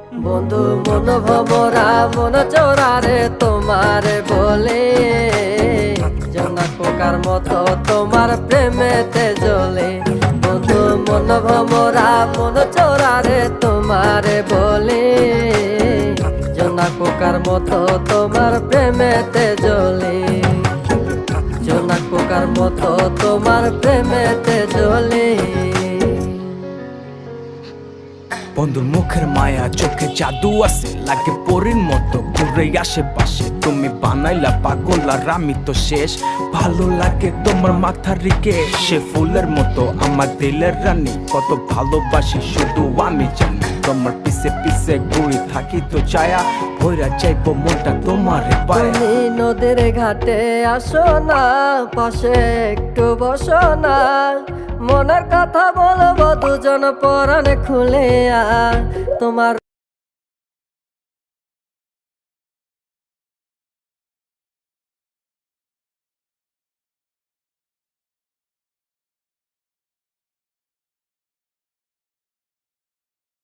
বন্ধু মন ভমরা মন চোরারে তোমার বলে জোনাক পোকার মতো তোমার প্রেমেতে জ্বলে। বন্ধু মন ভমরা মন চোরারে তোমার বলে জোনাক পোকার মতো তোমার প্রেমেতে জ্বলে। জোনাক পোকার মতো তোমার প্রেমেতে জ্বলে। বন্ধুর মুখের মায়া চোখে জাদু আছে, লাগে পরীর মতো ঘুরে আশেপাশে। তুমি বানাইলা পাগল আর আমি তো শেষ। ভালো লাগে তোমার মাথার রিকে, সে ফুলের মতো আমার দিলের রানী। কত ভালোবাসি শুধু আমি জানি, তোমার পিছে পিছে ঘুরে থাকি তো ছায়া ভৈরা চাইবো মনটা তোমার পায়ে। তুমি নদীর ঘাটে আসো না, পাশে একটু বসো না, মনের কথা বলবো দুজন পরাণ খুলে তোমার